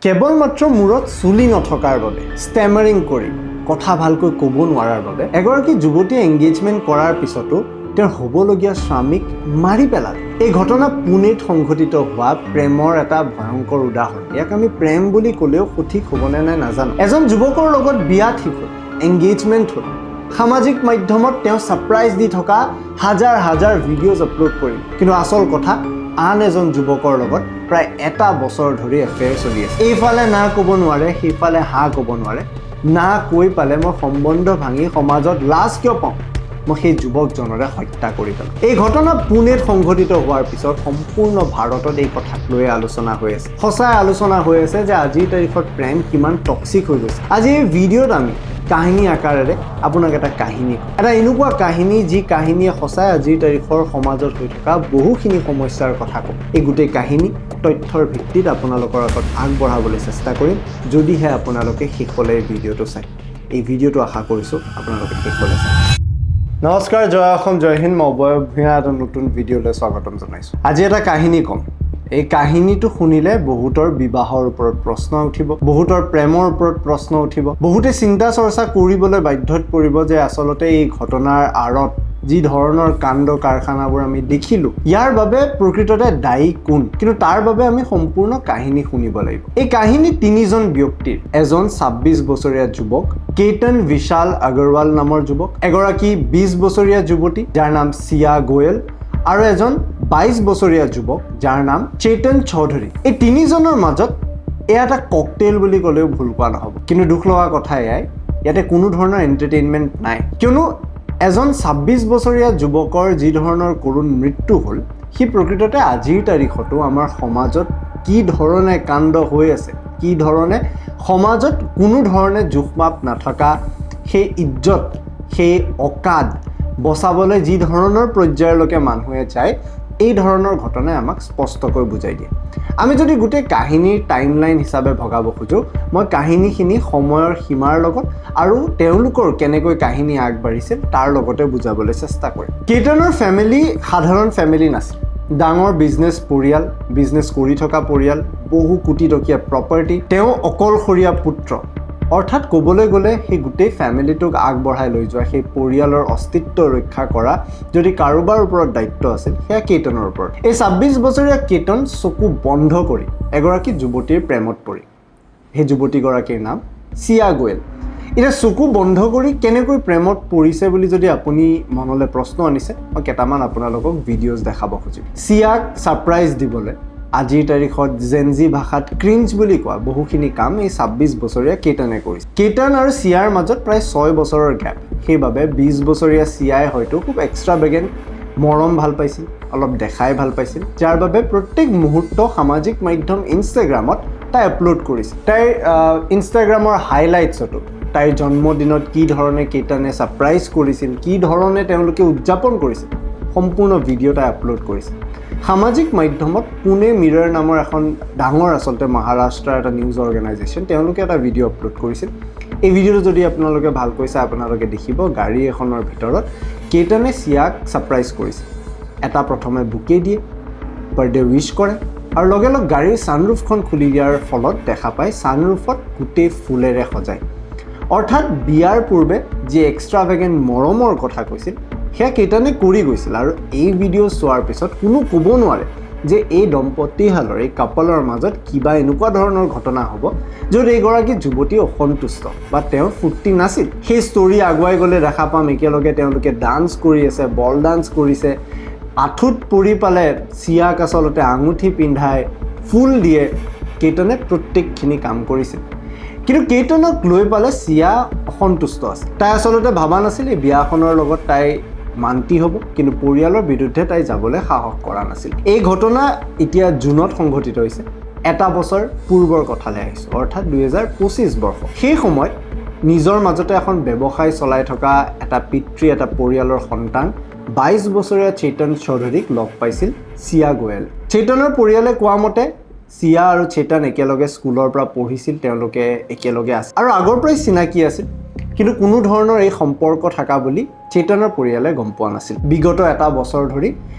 কেৱল মাত্ৰ মূৰত চুলি নথকাৰ বাবে ষ্টেমাৰিং কৰি কথা ভালকৈ ক'ব নোৱাৰাৰ বাবে এগৰাকী যুৱতীয়ে এংগেজমেণ্ট কৰাৰ পিছতো তেওঁৰ হ'বলগীয়া স্বামীক মাৰি পেলালে। এই ঘটনা পুনেত সংঘটিত হোৱা প্ৰেমৰ এটা ভয়ংকৰ উদাহৰণ। ইয়াক আমি প্ৰেম বুলি ক'লেও সঠিক হ'বনে নাই নাজানো। এজন যুৱকৰ লগত বিয়া ঠিক হ'ল, এংগেজমেণ্ট হ'ল। সামাজিক মাধ্যমত তেওঁ ছাৰপ্ৰাইজ দি থকা হাজাৰ হাজাৰ ভিডিঅ'জ আপলোড কৰিল, কিন্তু আচল কথা আন এজন যুৱকৰ লগত প্ৰায় এটা বছৰ ধৰি এফেয়াৰ চলি আছে। এইফালে না ক'ব নোৱাৰে, সেইফালে হা ক'ব নোৱাৰে। না কৈ পালে মই সম্বন্ধ ভাঙি সমাজত লাজ কিয় পাওঁ, মই সেই যুৱকজনৰে হত্যা কৰি পেলাম। এই ঘটনা পুনেত সংঘটিত হোৱাৰ পিছত সম্পূৰ্ণ ভাৰতত এই কথাক লৈ আলোচনা হৈ আছে। সঁচাই আলোচনা হৈ আছে যে আজিৰ তাৰিখত প্ৰেম কিমান টক্সিক হৈ গৈছে। আজি এই ভিডিঅ'ত আমি কাহিনী আকাৰেৰে আপোনাক এটা কাহিনী কওঁ, এটা এনেকুৱা কাহিনী যি কাহিনীয়ে সঁচাই আজিৰ তাৰিখৰ সমাজত হৈ থকা বহুখিনি সমস্যাৰ কথা কওঁ। এই গোটেই কাহিনী তথ্যৰ ভিত্তিত আপোনালোকৰ আগত আগবঢ়াবলৈ চেষ্টা কৰিম, যদিহে আপোনালোকে শেষলৈ এই ভিডিঅ'টো চায়। এই ভিডিঅ'টো আশা কৰিছোঁ আপোনালোকে শেষলৈ চায়। নমস্কাৰ, জয় অসম, জয় হিন্দ। মই অবয়ব ভূঞা এটা নতুন ভিডিঅ'লৈ স্বাগতম জনাইছোঁ। আজি এটা কাহিনী ক'ম। এই কাহিনীটো শুনিলে বহুতৰ বিবাহৰ ওপৰত প্ৰশ্ন উঠিব, বহুতৰ প্ৰেমৰ ওপৰত প্ৰশ্ন উঠিব, বহুতে চিন্তা চৰ্চা কৰিবলৈ বাধ্যত পৰিব যে আচলতে এই ঘটনাৰ আঁৰত যি ধৰণৰ কাণ্ড কাৰখানাবোৰ আমি দেখিলোঁ, ইয়াৰ বাবে প্ৰকৃততে দায়ী কোন। কিন্তু তাৰ বাবে আমি সম্পূৰ্ণ কাহিনী শুনিব লাগিব। এই কাহিনী তিনিজন ব্যক্তিৰ। এজন 26 বছৰীয়া যুৱক, কেতন বিশাল আগৰৱাল নামৰ যুৱক, এগৰাকী 20 বছৰীয়া যুৱতী যাৰ নাম চিয়া গোয়েল, আৰু এজন 22 বছৰীয়া যুৱক যাৰ নাম চেতন চৌধুৰী। এই তিনিজনৰ মাজত এয়া এটা ককটেইল বুলি ক'লেও ভুল কোৱা নহ'ব। কিন্তু দুখ লগা কথা এয়াই, ইয়াতে কোনো ধৰণৰ এণ্টাৰটেইনমেণ্ট নাই। কিয়নো এজন 26 বছৰীয়া যুৱকৰ যি ধৰণৰ কৰুণ মৃত্যু হ'ল, সি প্ৰকৃততে আজিৰ তাৰিখতো আমাৰ সমাজত কি ধৰণে কাণ্ড হৈ আছে, কি ধৰণে সমাজত কোনো ধৰণে জোখমাপ নাথকা সেই ইজ্জত, সেই অকাদ বচাবলৈ যি ধৰণৰ পৰ্যায়লৈকে মানুহে যায়, এই ধৰণৰ ঘটনাই আমাক স্পষ্টকৈ বুজাই দিয়ে। আমি যদি গোটেই কাহিনীৰ টাইমলাইন হিচাপে ভগাব খোজোঁ, মই কাহিনীখিনি সময়ৰ সীমাৰ লগত আৰু তেওঁলোকৰ কেনেকৈ কাহিনী আগবাঢ়িছিল তাৰ লগতে বুজাবলৈ চেষ্টা কৰিম। কেতনৰ ফেমিলি সাধাৰণ ফেমিলি নাছিল। ডাঙৰ বিজনেছ পৰিয়াল, বিজনেছ কৰি থকা পৰিয়াল, বহু কোটি টকীয়া প্ৰপাৰ্টি। তেওঁ অকলশৰীয়া পুত্ৰ, অৰ্থাৎ ক'বলৈ গ'লে সেই গোটেই ফেমিলিটোক আগবঢ়াই লৈ যোৱা, সেই পৰিয়ালৰ অস্তিত্ব ৰক্ষা কৰা যদি কাৰোবাৰ ওপৰত দায়িত্ব আছিল, সেয়া কেতনৰ ওপৰত। এই 26 বছৰীয়া কেতন চকু বন্ধ কৰি এগৰাকী যুৱতীৰ প্ৰেমত পৰি। সেই যুৱতীগৰাকীৰ নাম চিয়া গোয়েল। এতিয়া চকু বন্ধ কৰি কেনেকৈ প্ৰেমত পৰিছে বুলি যদি আপুনি মনলৈ প্ৰশ্ন আনিছে, মই কেইটামান আপোনালোকক ভিডিঅ'জ দেখাব খুজিম। চিয়াক ছাৰপ্ৰাইজ দিবলৈ আজিৰ তাৰিখত জেনজি ভাষাত ক্ৰিঞ্জ বুলি কোৱা বহুখিনি কাম এই 26 বছৰীয়া কেতনে কৰিছে। কেতন আৰু চিয়াৰ মাজত প্ৰায় 6 বছৰৰ গেপ। সেইবাবে 20 বছৰীয়া চিয়াই হয়তো খুব এক্সট্ৰাভেগেণ্ট মৰম ভাল পাইছিল, অলপ দেখাই ভাল পাইছিল, যাৰ বাবে প্ৰত্যেক মুহূৰ্ত সামাজিক মাধ্যম ইনষ্টাগ্ৰামত তাই আপলোড কৰিছিল। তাইৰ ইনষ্টাগ্ৰামৰ হাইলাইটছতো তাইৰ জন্মদিনত কি ধৰণে কেতনে ছাৰপ্ৰাইজ কৰিছিল, কি ধৰণে তেওঁলোকে উদযাপন কৰিছিল, সম্পূৰ্ণ ভিডিঅ' তাই আপলোড কৰিছিল। সামাজিক মাধ্যমত পুনে মিৰৰ নামৰ এখন ডাঙৰ আচলতে মহাৰাষ্ট্ৰৰ এটা নিউজ অৰ্গেনাইজেশ্যন, তেওঁলোকে এটা ভিডিঅ' আপলোড কৰিছিল। এই ভিডিঅ'টো যদি আপোনালোকে ভালকৈ চাই আপোনালোকে দেখিব, গাড়ী এখনৰ ভিতৰত কেতনে চিয়াক ছাৰপ্ৰাইজ কৰিছিল। এটা প্ৰথমে বুকে দিয়ে, বাৰ্থডে উইচ কৰে, আৰু লগে লগে গাড়ীৰ ছানৰুফখন খুলি দিয়াৰ ফলত দেখা পায় ছানৰুফত গোটেই ফুলেৰে সজায়। অৰ্থাৎ বিয়াৰ পূৰ্বে যি এক্সট্ৰাভেগেণ্ট মৰমৰ কথা কৈছিল, সেয়া কেতনে কৰি গৈছিল। আৰু এই ভিডিঅ' চোৱাৰ পিছত কোনো ক'ব নোৱাৰে যে এই দম্পতীহালৰ, এই কাপলৰ মাজত কিবা এনেকুৱা ধৰণৰ ঘটনা হ'ব য'ত এইগৰাকী যুৱতী অসন্তুষ্ট বা তেওঁৰ ফূৰ্তি নাছিল। সেই ষ্টৰি আগুৱাই গ'লে দেখা পাম একেলগে তেওঁলোকে ডান্স কৰি আছে, বল ডান্স কৰিছে। আঁঠুত পৰি পালে চিয়াক আচলতে আঙুঠি পিন্ধাই ফুল দিয়ে। কেতনে প্ৰত্যেকখিনি কাম কৰিছিল, কিন্তু কেতনক লৈ পালে চিয়া অসন্তুষ্ট আছে। তাই আচলতে ভবা নাছিল এই বিয়াখনৰ লগত তাই মান্তি হ'ব, কিন্তু পৰিয়ালৰ বিৰুদ্ধে তাই যাবলৈ সাহস কৰা নাছিল। এই ঘটনা এতিয়া জুনত সংঘটিত হৈছে। এটা বছৰ পূৰ্বৰ কথালৈ আহিছোঁ, অৰ্থাৎ 2025 বৰ্ষ। সেই সময়ত নিজৰ মাজতে এখন ব্যৱসায় চলাই থকা এটা পিতৃ, এটা পৰিয়ালৰ সন্তান 22 বছৰীয়া চেতন চৌধুৰীক লগ পাইছিল চিয়া গোয়েল। চেতনৰ পৰিয়ালে কোৱা মতে চিয়া আৰু চেতন একেলগে স্কুলৰ পৰা পঢ়িছিল, তেওঁলোকে একেলগে আছিল আৰু আগৰ পৰাই চিনাকি আছিল। কিন্তু কোনো ধৰণৰ এই সম্পৰ্ক থকা বুলি চেতনৰ পৰিয়ালে গম পোৱা নাছিল। বিগত এটা বছৰ ধৰি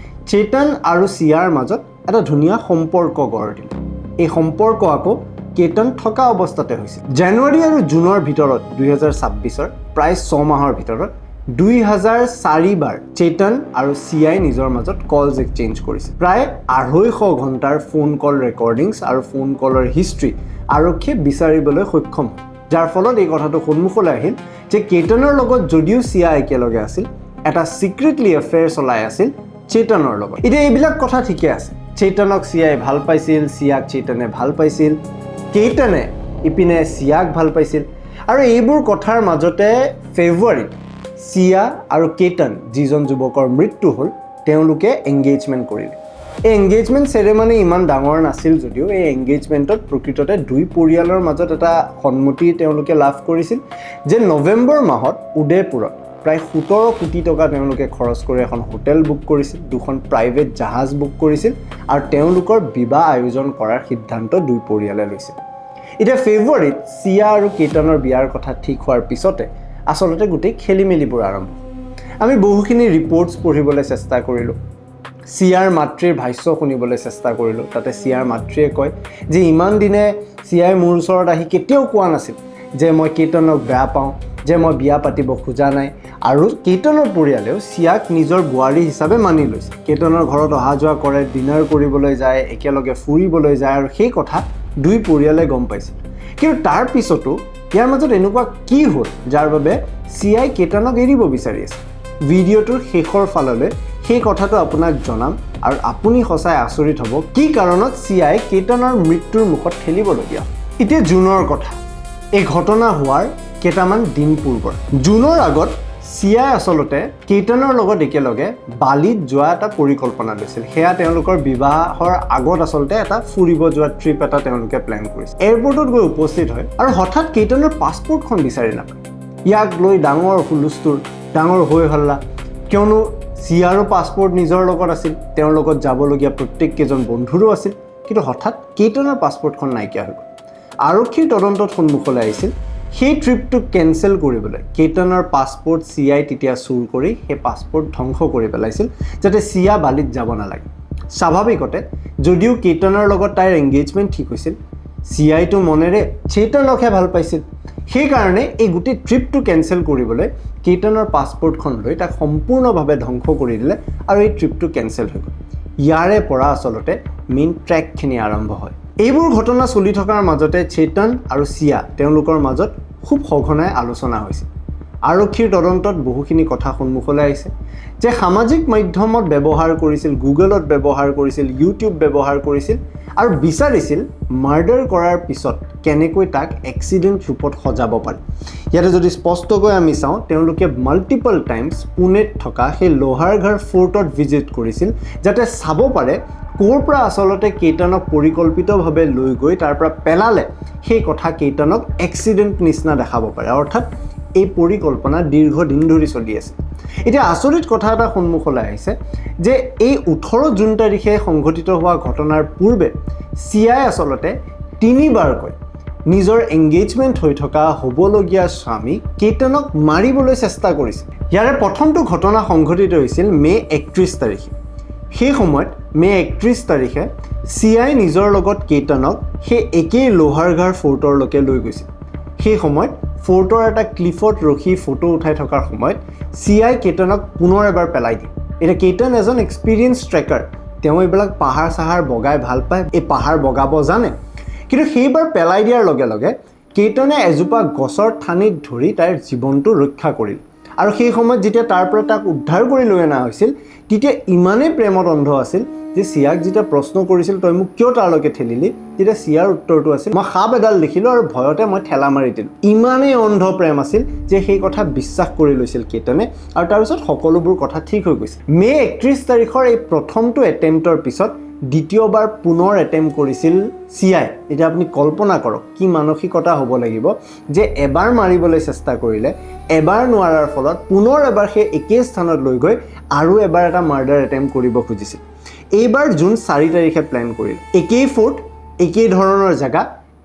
চেতন আৰু চিয়াৰ মাজত এটা ধুনীয়া সম্পৰ্ক গঢ় দিলে। এই সম্পৰ্ক আকৌ কেতন থকা অৱস্থাতে হৈছিল জানুৱাৰী আৰু জুনৰ ভিতৰত 2026ৰ প্ৰায় 6 মাহৰ ভিতৰত 2004 বাৰ চেতন আৰু চিআই নিজৰ মাজত কলছ এক্সচেঞ্জ কৰিছিল প্ৰায় 250 ঘণ্টাৰ ফোন কল ৰেকৰ্ডিংছ আৰু ফোন কলৰ হিষ্ট্ৰী আৰক্ষীয়ে বিচাৰিবলৈ সক্ষম হয় যাৰ ফলত এই কথাটো সন্মুখলৈ আহিল যে কেতনৰ লগত যদিও চিআই একেলগে আছিল এটা সিক্ৰেটলি এফেয়াৰ চলাই আছিল চেতনৰ লগত এতিয়া এইবিলাক কথা ঠিকে আছে চেতনক চিআই ভাল পাইছিল চিয়াক চেতনে ভাল পাইছিল কেতনে ইপিনে চিয়াক ভাল পাইছিল আৰু এইবোৰ কথাৰ মাজতে ফেব্ৰুৱাৰীত চিয়া আৰু কেতন যিজন যুৱকৰ মৃত্যু হ'ল তেওঁলোকে এংগেজমেণ্ট কৰিলে এই এংগেজমেণ্ট চেৰেমনি ইমান ডাঙৰ নাছিল যদিও এই এংগেজমেণ্টত প্ৰকৃততে দুই পৰিয়ালৰ মাজত এটা সন্মতি তেওঁলোকে লাভ কৰিছিল যে নৱেম্বৰ মাহত উদয়পুৰত প্ৰায় 17 কোটি টকা তেওঁলোকে খৰচ কৰি এখন হোটেল বুক কৰিছিল দুখন প্ৰাইভেট জাহাজ বুক কৰিছিল আৰু তেওঁলোকৰ বিবাহ আয়োজন কৰাৰ সিদ্ধান্ত দুই পৰিয়ালে লৈছিল এতিয়া ফেব্ৰুৱাৰীত চিয়া আৰু কেতনৰ বিয়াৰ কথা ঠিক হোৱাৰ পিছতে আচলতে গোটেই খেলিমেলিবোৰ আৰম্ভ আমি বহুখিনি ৰিপৰ্টছ পঢ়িবলৈ চেষ্টা কৰিলোঁ চিয়াৰ মাতৃৰ ভাষ্য শুনিবলৈ চেষ্টা কৰিলোঁ তাতে চিয়াৰ মাতৃয়ে কয় যে ইমান দিনে চিয়াই মোৰ ওচৰত আহি কেতিয়াও কোৱা নাছিল যে মই কেতনক বেয়া পাওঁ যে মই বিয়া পাতিব খোজা নাই আৰু কেতনৰ পৰিয়ালেও চিয়াক নিজৰ বোৱাৰী হিচাপে মানি লৈছে কেতনৰ ঘৰত অহা যোৱা কৰে ডিনাৰ কৰিবলৈ যায় একেলগে ফুৰিবলৈ যায় আৰু সেই কথা দুই পৰিয়ালে গম পাইছিল কিন্তু তাৰ পিছতো ইয়াৰ মাজত এনেকুৱা কি হ'ল যাৰ বাবে চিআই কেতনক এৰিব বিচাৰি আছে ভিডিঅ'টোৰ শেষৰ ফাললৈ সেই কথাটো আপোনাক জনাম আৰু আপুনি সঁচাই আচৰিত হ'ব কি কাৰণত চিআই কেতনৰ মৃত্যুৰ মুখত ঠেলিবলগীয়া এতিয়া জুনৰ কথা এই ঘটনা হোৱাৰ কেইটামান দিন পূৰ্বৰ জুনৰ আগত চিআই আচলতে কেতনৰ লগত একেলগে বালিত যোৱা এটা পৰিকল্পনা লৈছিল সেয়া তেওঁলোকৰ বিবাহৰ আগত আচলতে এটা ফুৰিব যোৱা ট্ৰিপ এটা তেওঁলোকে প্লেন কৰিছিল এয়াৰপৰ্টত গৈ উপস্থিত হয় আৰু হঠাৎ কেতনৰ পাছপৰ্টখন বিচাৰি নাপায় ইয়াক লৈ ডাঙৰ হুলস্থুল ডাঙৰ হৈ হল্লা কিয়নো চিয়াৰো পাছপৰ্ট নিজৰ লগত আছিল তেওঁৰ লগত যাবলগীয়া প্ৰত্যেককেইজন বন্ধুৰো আছিল কিন্তু হঠাৎ কেতনৰ পাছপৰ্টখন নাইকিয়া হৈ গ'ল আৰক্ষীৰ তদন্তত সন্মুখলৈ আহিছিল সেই ট্ৰিপটো কেনচেল কৰিবলৈ কেতনৰ পাছপৰ্ট চিআই তেতিয়া চুৰ কৰি সেই পাছপৰ্ট ধ্বংস কৰি পেলাইছিল যাতে চিয়া বালিত যাব নালাগে স্বাভাৱিকতে যদিও কেতনৰ লগত তাইৰ এংগেজমেণ্ট ঠিক হৈছিল চিআইটো মনেৰে চেতনকহে ভাল পাইছিল সেইকাৰণে এই গোটেই ট্ৰিপটো কেনচেল কৰিবলৈ কেতনৰ পাছপৰ্টখন লৈ তাক সম্পূৰ্ণভাৱে ধ্বংস কৰি দিলে আৰু এই ট্ৰিপটো কেনচেল হৈ গ'ল ইয়াৰে পৰা আচলতে মেইন ট্ৰেকখিনি আৰম্ভ হয় এইবোৰ ঘটনা চলি থকাৰ মাজতে চেতন আৰু চিয়া তেওঁলোকৰ মাজত খুব সঘনাই আলোচনা হৈছিল আৰক্ষীৰ তদন্তত বহুখিনি কথা সন্মুখলৈ আহিছে যে সামাজিক মাধ্যমত ব্যৱহাৰ কৰিছিল গুগলত ব্যৱহাৰ কৰিছিল ইউটিউব ব্যৱহাৰ কৰিছিল আৰু বিচাৰিছিল মাৰ্ডাৰ কৰাৰ পিছত কেনেকৈ তাক এক্সিডেণ্ট ৰূপত সজাব পাৰি ইয়াতে যদি স্পষ্টকৈ আমি চাওঁ তেওঁলোকে মাল্টিপল টাইমছ পুনেত থকা সেই লোহাৰঘাট ফৰ্টত ভিজিট কৰিছিল যাতে চাব পাৰে ক'ৰ পৰা আচলতে কেতনক পৰিকল্পিতভাৱে লৈ গৈ তাৰ পৰা পেলালে সেই কথা কেতনক এক্সিডেণ্ট নিচিনা দেখাব পাৰে অৰ্থাৎ এই পৰিকল্পনা দীৰ্ঘদিন ধৰি চলি আছে এতিয়া আচৰিত কথা এটা সন্মুখলৈ আহিছে যে এই 18 জুন তাৰিখে সংঘটিত হোৱা ঘটনাৰ পূৰ্বে চিআই আচলতে 3 বাৰকৈ নিজৰ এংগেজমেণ্ট হৈ থকা হ'বলগীয়া স্বামী কেতনক মাৰিবলৈ চেষ্টা কৰিছিল ইয়াৰে প্ৰথমটো ঘটনা সংঘটিত হৈছিল মে 31 তাৰিখে সেই সময়ত মে 31 তাৰিখে চিআই নিজৰ লগত কেতনক সেই একেই লোহাৰঘাট ফৰ্টৰলৈকে লৈ গৈছিল সেই সময়ত ফৰ্টৰ এটা ক্লিফত ৰখি ফটো উঠাই থকাৰ সময়ত চিআই কেতনক পুনৰ এবাৰ পেলাই দিয়ে এতিয়া কেতন এজন এক্সপিৰিয়েঞ্চ ট্ৰেকাৰ তেওঁ এইবিলাক পাহাৰ চাহাৰ বগাই ভাল পায় এই পাহাৰ বগাব জানে কিন্তু সেইবাৰ পেলাই দিয়াৰ লগে লগে কেতনে এজোপা গছৰ ঠানিত ধৰি তাইৰ জীৱনটো ৰক্ষা কৰিল আৰু সেই সময়ত যেতিয়া তাৰ পৰা তাক উদ্ধাৰ কৰি লৈ অনা হৈছিল তেতিয়া ইমানেই প্ৰেমত অন্ধ আছিল যে চিয়াক যেতিয়া প্ৰশ্ন কৰিছিল তই মোক কিয় তালৈকে ঠেলিলি তেতিয়া চিয়াৰ উত্তৰটো আছিল মই সাপ এডাল দেখিলোঁ আৰু ভয়তে মই ঠেলা মাৰি দিলোঁ ইমানেই অন্ধ প্ৰেম আছিল যে সেই কথা বিশ্বাস কৰি লৈছিল কেতনে আৰু তাৰপিছত সকলোবোৰ কথা ঠিক হৈ গৈছিল মে 31 তাৰিখৰ এই প্ৰথমটো এটেম্পটৰ পিছত দ্বিতীয়বাৰ পুনৰ এটেম্প কৰিছিল চিআই এতিয়া আপুনি কল্পনা কৰক কি মানসিকতা হ'ব লাগিব যে এবাৰ মাৰিবলৈ চেষ্টা কৰিলে এবাৰ নোৱাৰাৰ ফলত পুনৰ এবাৰ সেই একেই স্থানত লৈ গৈ আৰু এবাৰ এটা মাৰ্ডাৰ এটেম্প কৰিব খুজিছিল এইবাৰ জুন 4 তাৰিখে প্লেন কৰিল একেই ফৰ্ট একেই ধৰণৰ জায়গা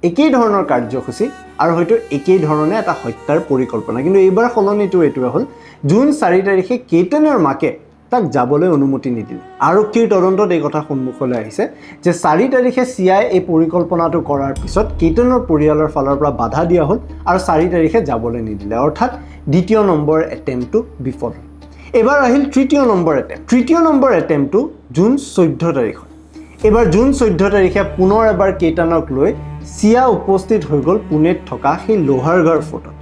একেই ধৰণৰ কাৰ্যসূচী আৰু হয়তো একেই ধৰণে এটা হত্যাৰ পৰিকল্পনা কিন্তু এইবাৰ সলনিটো এইটোৱে হ'ল জুন 4 তাৰিখে কেতনৰ মাকে তাক যাবলৈ অনুমতি নিদিলে আৰক্ষীৰ তদন্তত এই কথা সন্মুখলৈ আহিছে যে 4 তাৰিখে চিআই এই পৰিকল্পনাটো কৰাৰ পিছত কেইটনৰ পৰিয়ালৰ ফালৰ পৰা বাধা দিয়া হ'ল আৰু 4 তাৰিখে যাবলৈ নিদিলে অৰ্থাৎ দ্বিতীয় নম্বৰ এটেম্পটো বিফল এবাৰ আহিল তৃতীয় নম্বৰ এটেম্পটো জুন 14 তাৰিখ এবাৰ জুন 14 তাৰিখে পুনৰ এবাৰ কেইটানক লৈ চিয়া উপস্থিত হৈ গ'ল পুনেত থকা সেই লোহাৰঘৰ ফৰ্টত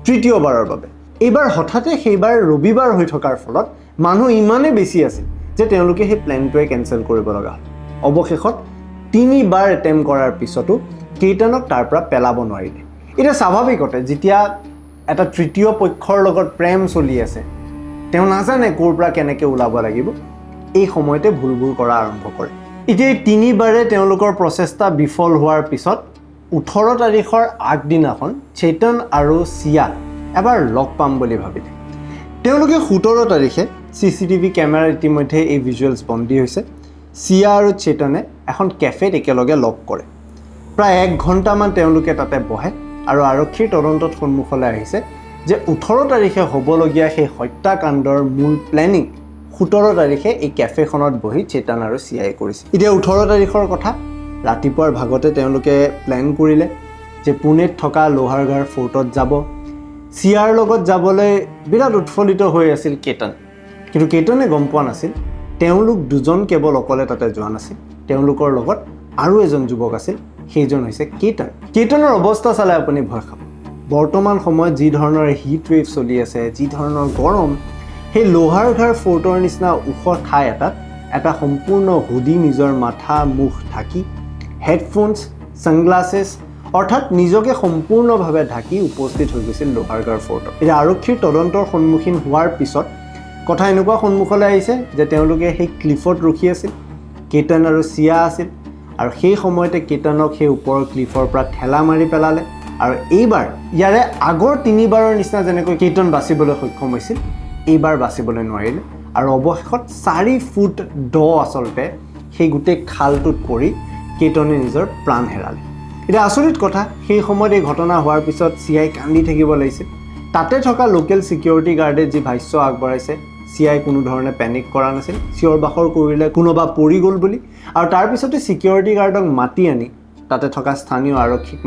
তৃতীয়বাৰৰ বাবে এইবাৰ হঠাতে সেইবাৰ ৰবিবাৰ হৈ থকাৰ ফলত মানুহ ইমানেই বেছি আছিল যে তেওঁলোকে সেই প্লেনটোৱে কেনচেল কৰিব লগা হ'ল অৱশেষত 3 বাৰ এটেম্প কৰাৰ পিছতো কেইটানক তাৰ পৰা পেলাব নোৱাৰিলে এটা স্বাভাৱিকতে যেতিয়া এটা তৃতীয় পক্ষৰ লগত প্ৰেম চলি আছে তেওঁ নাজানে ক'ৰ পৰা কেনেকৈ ওলাব লাগিব এই সময়তে ভুলবোৰ কৰা আৰম্ভ কৰে এতিয়া 3 বাৰে তেওঁলোকৰ প্ৰচেষ্টা বিফল হোৱাৰ পিছত 18 তাৰিখৰ আগদিনাখন চেতন আৰু চিয়া এবাৰ লগ পাম বুলি ভাবিলে তেওঁলোকে 17 তাৰিখে CCTV কেমেৰা ইতিমধ্যে এই ভিজুৱেলছ বন্দী হৈছে চিয়া আৰু চেতনে এখন কেফেত একেলগে লগ কৰে প্ৰায় 1 ঘণ্টামান তেওঁলোকে তাতে বহে আৰু আৰক্ষীৰ তদন্তত সন্মুখলৈ আহিছে যে 18 তাৰিখে হ'বলগীয়া সেই হত্যাকাণ্ডৰ মূল প্লেনিং 17 তাৰিখে এই কেফেখনত বহি চেতন আৰু চিয়াই কৰিছে এতিয়া 18 তাৰিখৰ কথা ৰাতিপুৱাৰ ভাগতে তেওঁলোকে প্লেন কৰিলে যে পুনেত থকা লোহাৰঘৰ ফৰ্টত যাব চিয়াৰ লগত যাবলৈ বিৰাট উৎফুল্লিত হৈ আছিল কেতন কিন্তু কেতনে গম পোৱা নাছিল তেওঁলোক দুজন কেৱল অকলে তাতে যোৱা নাছিল তেওঁলোকৰ লগত আৰু এজন যুৱক আছিল সেইজন হৈছে কেতনৰ অৱস্থা চালে আপুনি ভয় খাব বৰ্তমান সময়ত যি ধৰণৰ হিট ৱেভ চলি আছে যি ধৰণৰ গৰম সেই লোহাৰঘৰ ফৰ্টৰ নিচিনা ওখ ঠাই এটা সম্পূৰ্ণ হুডি নিজৰ মাথা মুখ ঢাকি হেডফোনছ ছানগ্লাছেছ অৰ্থাৎ নিজকে সম্পূৰ্ণভাৱে ঢাকি উপস্থিত হৈ গৈছিল লোহাৰঘৰ ফৰ্টত এতিয়া আৰক্ষীৰ তদন্তৰ সন্মুখীন হোৱাৰ পিছত কথা এনেকুৱা সন্মুখলৈ আহিছে যে তেওঁলোকে সেই ক্লিফত ৰখি আছিল কেতন আৰু চিয়া আছিল আৰু সেই সময়তে কেতনক সেই ওপৰৰ ক্লিফৰ পৰা ঠেলা মাৰি পেলালে আৰু এইবাৰ ইয়াৰে আগৰ 3 বাৰৰ নিচিনা যেনেকৈ কেতন বাচিবলৈ সক্ষম হৈছিল এইবাৰ বাচিবলৈ নোৱাৰিলে আৰু অৱশেষত 4 ফুট দ আচলতে সেই গোটেই খালটোত পৰি কেতনে নিজৰ প্ৰাণ হেৰালে এটা আচৰিত কথা সেই সময়ত এই ঘটনা হোৱাৰ পিছত চিআই কান্দি থাকিব লাগিছিল তাতে থকা লোকেল সিকিউৰিটি গাৰ্ডে যি ভাষ্য আগবঢ়াইছে চিআই কোনো ধৰণে পেনিক কৰা নাছিল চিঞৰ বাখৰ কৰিলে কোনোবা পৰি গ'ল বুলি আৰু তাৰ পিছতে সিকিউৰিটি গাৰ্ডক মাতি আনি তাতে থকা স্থানীয় আৰক্ষীক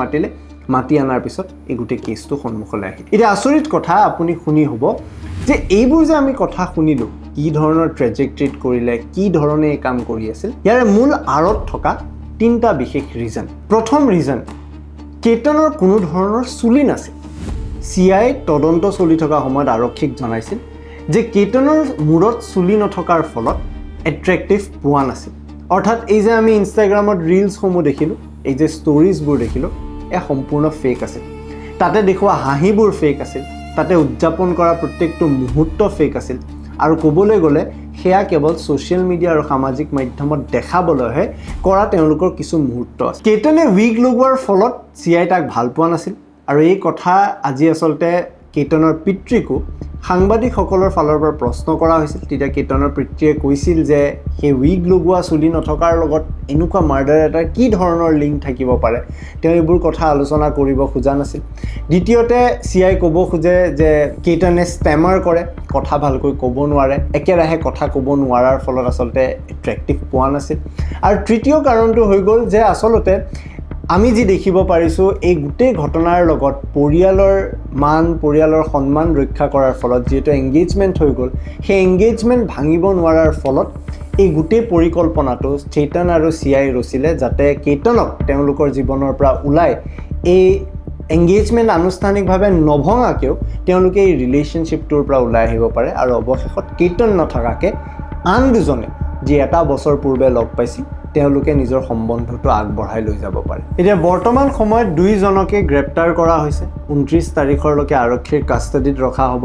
মাতি আনাৰ পিছত এই গোটেই কেছটো সন্মুখলৈ আহিল এতিয়া আচৰিত কথা আপুনি শুনি হ'ব যে এইবোৰ যে আমি কথা শুনিলোঁ কি ধৰণৰ ট্ৰেজেক্টৰীত কৰিলে কি ধৰণে এই কাম কৰি আছিল ইয়াৰে মূল আঁৰত থকা 3টা বিশেষ ৰিজন প্ৰথম ৰিজন কেতনৰ কোনো ধৰণৰ চুলি নাছিল চিআই তদন্ত চলি থকা সময়ত আৰক্ষীক জনাইছিল যে কেতনৰ মূৰত চুলি নথকাৰ ফলত এট্ৰেক্টিভ পোৱা নাছিল অৰ্থাৎ এই যে আমি ইনষ্টাগ্ৰামত ৰিলছসমূহ দেখিলোঁ এই যে ষ্টৰিজবোৰ দেখিলোঁ এয়া সম্পূৰ্ণ ফেক আছিল তাতে দেখুওৱা হাঁহিবোৰ ফেক আছিল তাতে উদযাপন কৰা প্ৰত্যেকটো মুহূৰ্ত ফেক আছিল আৰু ক'বলৈ গ'লে সেয়া কেৱল ছ'চিয়েল মিডিয়া আৰু সামাজিক মাধ্যমত দেখাবলৈহে কৰা তেওঁলোকৰ কিছু মুহূৰ্ত আছে কেতনে উইগ লগোৱাৰ ফলত চিআই তাক ভাল পোৱা নাছিল আৰু এই কথা আজি আচলতে কেতনৰ পিতৃকো সাংবাদিকসকলৰ ফালৰ পৰা প্ৰশ্ন কৰা হৈছিল তেতিয়া কেতনৰ পিতৃয়ে কৈছিল যে সেই উইগ লগোৱা চুলি নথকাৰ লগত এনেকুৱা মাৰ্ডাৰ এটাৰ কি ধৰণৰ লিংক থাকিব পাৰে তেওঁ এইবোৰ কথা আলোচনা কৰিব খোজা নাছিল দ্বিতীয়তে চিআই ক'ব খোজে যে কেতনে ষ্টেমাৰ কৰে কথা ভালকৈ ক'ব নোৱাৰে একেৰাহে কথা ক'ব নোৱাৰাৰ ফলত আচলতে এট্ৰেক্টিভ পোৱা নাছিল আৰু তৃতীয় কাৰণটো হৈ গ'ল যে আচলতে আমি যি দেখিব পাৰিছোঁ এই গোটেই ঘটনাৰ লগত পৰিয়ালৰ সন্মান ৰক্ষা কৰাৰ ফলত যিহেতু এংগেজমেণ্ট হৈ গ'ল সেই এংগেজমেণ্ট ভাঙিব নোৱাৰাৰ ফলত এই গোটেই পৰিকল্পনাটো চেতন আৰু চিআই ৰচিলে যাতে কেতনক তেওঁলোকৰ জীৱনৰ পৰা ওলাই এই এংগেজমেণ্ট আনুষ্ঠানিকভাৱে নভঙাকৈও তেওঁলোকে এই ৰিলেশ্যনশ্বিপটোৰ পৰা ওলাই আহিব পাৰে আৰু অৱশেষত কেতন নথকাকৈ আন দুজনে যি এটা বছৰ পূৰ্বে লগ পাইছিল তেওঁলোকে নিজৰ সম্বন্ধটো আগবঢ়াই লৈ যাব পাৰে এতিয়া বৰ্তমান সময়ত দুইজনকে গ্ৰেপ্তাৰ কৰা হৈছে 29 তাৰিখলৈকে আৰক্ষীৰ কাষ্টাডিত ৰখা হ'ব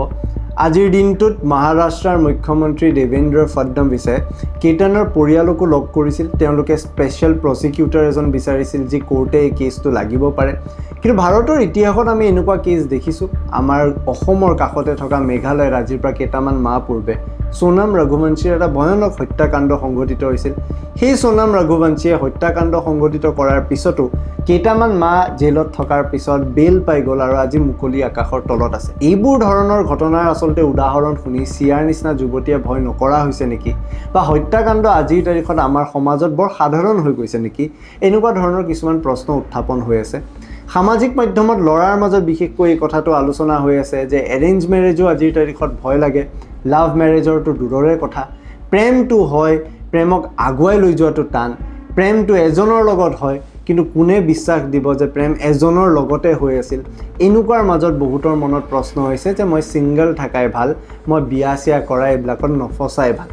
আজিৰ দিনটোত মহাৰাষ্ট্ৰৰ মুখ্যমন্ত্ৰী দেৱেন্দ্ৰ ফডনৱিছে কেতনৰ পৰিয়ালকো লগ কৰিছিল তেওঁলোকে স্পেচিয়েল প্ৰচিকিউটৰ এজন বিচাৰিছিল যি কোৰ্টে এই কেছটো লাগিব পাৰে কিন্তু ভাৰতৰ ইতিহাসত আমি এনেকুৱা কেছ দেখিছোঁ আমাৰ অসমৰ কাষতে থকা মেঘালয়ৰ আজিৰ পৰা কেইটামান মাহ পূৰ্বে সোনাম ৰঘুবংশীৰ এটা ভয়ানক হত্যাকাণ্ড সংঘটিত হৈছিল। সেই সোনাম ৰঘুবংশীয়ে হত্যাকাণ্ড সংঘটিত কৰাৰ পিছতো কেইটামান মাহ জেলত থকাৰ পিছত বেল পাই গ'ল আৰু আজি মুকলি আকাশৰ তলত আছে। এইবোৰ ধৰণৰ ঘটনাৰ আচলতে উদাহৰণ শুনি চিয়াৰ নিচিনা যুৱতীয়ে ভয় নকৰা হৈছে নেকি, বা হত্যাকাণ্ড আজিৰ তাৰিখত আমাৰ সমাজত বৰ সাধাৰণ হৈ গৈছে নেকি, এনেকুৱা ধৰণৰ কিছুমান প্ৰশ্ন উত্থাপন হৈ আছে। সামাজিক মাধ্যমত ল'ৰাৰ মাজত বিশেষকৈ এই কথাটো আলোচনা হৈ আছে যে এৰেঞ্জ মেৰেজো আজিৰ তাৰিখত ভয় লাগে, লাভ মেৰেজৰটো দূৰৰে কথা, প্ৰেমটো হয়, প্ৰেমক আগুৱাই লৈ যোৱাটো টান, প্ৰেমটো এজনৰ লগত হয় কিন্তু কোনে বিশ্বাস দিব যে প্ৰেম এজনৰ লগতে হৈ আছিল। এনেকুৱাৰ মাজত বহুতৰ মনত প্ৰশ্ন হৈছে যে মই ছিংগল থাকাই ভাল, মই বিয়া চিয়া কৰা এইবিলাকত নফচাই ভাল।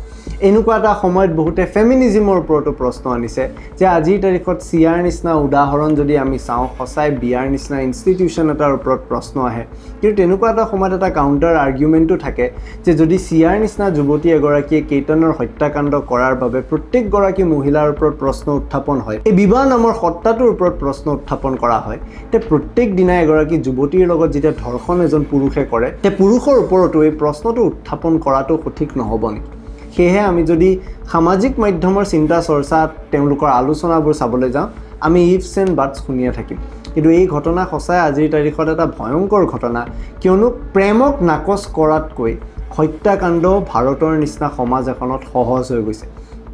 এনেকুৱা এটা সময়ত বহুতে ফেমিনিজিমৰ ওপৰতো প্ৰশ্ন আনিছে যে আজিৰ তাৰিখত চিয়াৰ নিচিনা উদাহৰণ যদি আমি চাওঁ, সঁচাই বিয়াৰ নিচিনা ইনষ্টিটিউশ্যন এটাৰ ওপৰত প্ৰশ্ন আহে। কিন্তু তেনেকুৱা এটা সময়ত এটা কাউণ্টাৰ আৰ্গুমেণ্টো থাকে যে যদি চিয়াৰ নিচিনা যুৱতী এগৰাকীয়ে কেইটানৰ হত্যাকাণ্ড কৰাৰ বাবে প্ৰত্যেকগৰাকী মহিলাৰ ওপৰত প্ৰশ্ন উত্থাপন হয়, এই বিবাহ নামৰ সত্তাটোৰ ওপৰত প্ৰশ্ন উত্থাপন কৰা হয়, তে প্ৰত্যেক দিনাই এগৰাকী যুৱতীৰ লগত যেতিয়া ধৰ্ষণ এজন পুৰুষে কৰে, তে পুৰুষৰ ওপৰতো এই প্ৰশ্নটো উত্থাপন কৰাটো সঠিক নহ'ব নেকি? সেয়েহে আমি যদি সামাজিক মাধ্যমৰ চিন্তা চৰ্চাত তেওঁলোকৰ আলোচনাবোৰ চাবলৈ যাওঁ, আমি ইফছ এণ্ড বাটছ শুনিয়ে থাকিম। কিন্তু এই ঘটনা সঁচাই আজিৰ তাৰিখত এটা ভয়ংকৰ ঘটনা, কিয়নো প্ৰেমক নাকচ কৰাতকৈ হত্যাকাণ্ড ভাৰতৰ নিচিনা সমাজ এখনত সহজ হৈ গৈছে।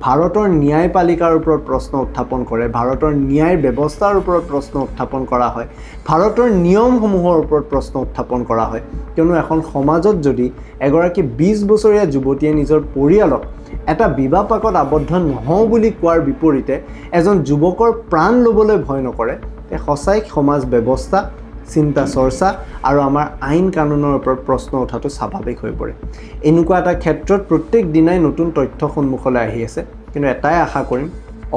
ভাৰতৰ ন্যায়পালিকাৰ ওপৰত প্ৰশ্ন উত্থাপন কৰে, ভাৰতৰ ন্যায় ব্যৱস্থাৰ ওপৰত প্ৰশ্ন উত্থাপন কৰা হয়, ভাৰতৰ নিয়মসমূহৰ ওপৰত প্ৰশ্ন উত্থাপন কৰা হয়। কিয়নো এখন সমাজত যদি এগৰাকী 20 বছৰীয়া যুৱতীয়ে নিজৰ পৰিয়ালক এটা বিবাহ পাকত আবদ্ধ নহওঁ বুলি কোৱাৰ বিপৰীতে এজন যুৱকৰ প্ৰাণ ল'বলৈ ভয় নকৰে, তে সঁচাই সমাজ ব্যৱস্থা, চিন্তা চৰ্চা আৰু আমাৰ আইন কানুনৰ ওপৰত প্ৰশ্ন উঠাটো স্বাভাৱিক হৈ পৰে। এনেকুৱা এটা ক্ষেত্ৰত প্ৰত্যেক দিনাই নতুন তথ্য সন্মুখলৈ আহি আছে। কিন্তু এটাই আশা কৰিম,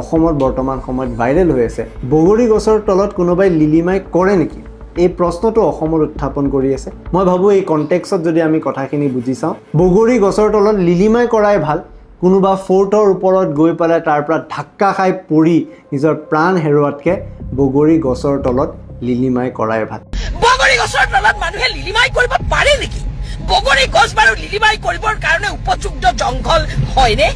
অসমত বৰ্তমান সময়ত ভাইৰেল হৈ আছে বগৰী গছৰ তলত কোনোবাই লিলিমাই কৰে নেকি, এই প্ৰশ্নটো অসমত উত্থাপন কৰি আছে। মই ভাবোঁ এই কণ্টেক্সত যদি আমি কথাখিনি বুজি চাওঁ, বগৰী গছৰ তলত লিলিমাই কৰাই ভাল, কোনোবা ফ'ৰ্টৰ ওপৰত গৈ পেলাই তাৰ পৰা ধাক্কা খাই পৰি নিজৰ প্ৰাণ হেৰুৱাতকৈ বগৰী গছৰ তলত লিলিমাই কৰাই ভাল। বগৰী গছৰ তলত মানুহে লিলিমাই কৰিব পাৰে নেকি? বগৰী গছ বাৰু লিলিমাই কৰিবৰ কাৰণে উপযুক্ত জংঘল হয়নে?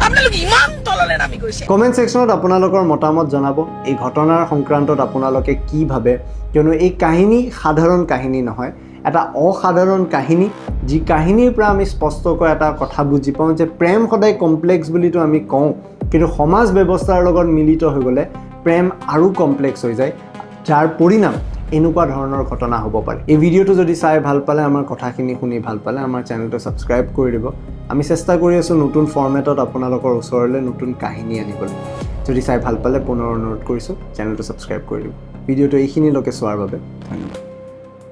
আপোনালোক ইমান তললৈ নামি গৈছে। কমেণ্ট ছেকশ্যনত আপোনালোকৰ মতামত জনাব, এই ঘটনাৰ সংক্ৰান্তত আপোনালোকে কি ভাবে, কিয়নো এই কাহিনী সাধাৰণ কাহিনী নহয়, এটা অসাধাৰণ কাহিনী, যি কাহিনীৰ পৰা আমি স্পষ্টকৈ এটা কথা বুজি পাওঁ যে প্ৰেম সদায় কমপ্লেক্স বুলিতো আমি কওঁ, কিন্তু সমাজ ব্যৱস্থাৰ লগত মিলিত হৈ গ'লে প্ৰেম আৰু কমপ্লেক্স হৈ যায়, যাৰ পৰিণাম এনেকুৱা ধৰণৰ ঘটনা হ'ব পাৰে। এই ভিডিঅ'টো যদি চাই ভাল পালে, আমাৰ কথাখিনি শুনি ভাল পালে, আমাৰ চেনেলটো ছাবস্ক্ৰাইব কৰি দিব। আমি চেষ্টা কৰি আছোঁ নতুন ফৰ্মেটত আপোনালোকৰ ওচৰলৈ নতুন কাহিনী আনিবলৈ। যদি চাই ভাল পালে পুনৰ অনুৰোধ কৰিছোঁ চেনেলটো ছাবস্ক্ৰাইব কৰি দিব। ভিডিঅ'টো এইখিনিলৈকে চোৱাৰ বাবে ধন্যবাদ।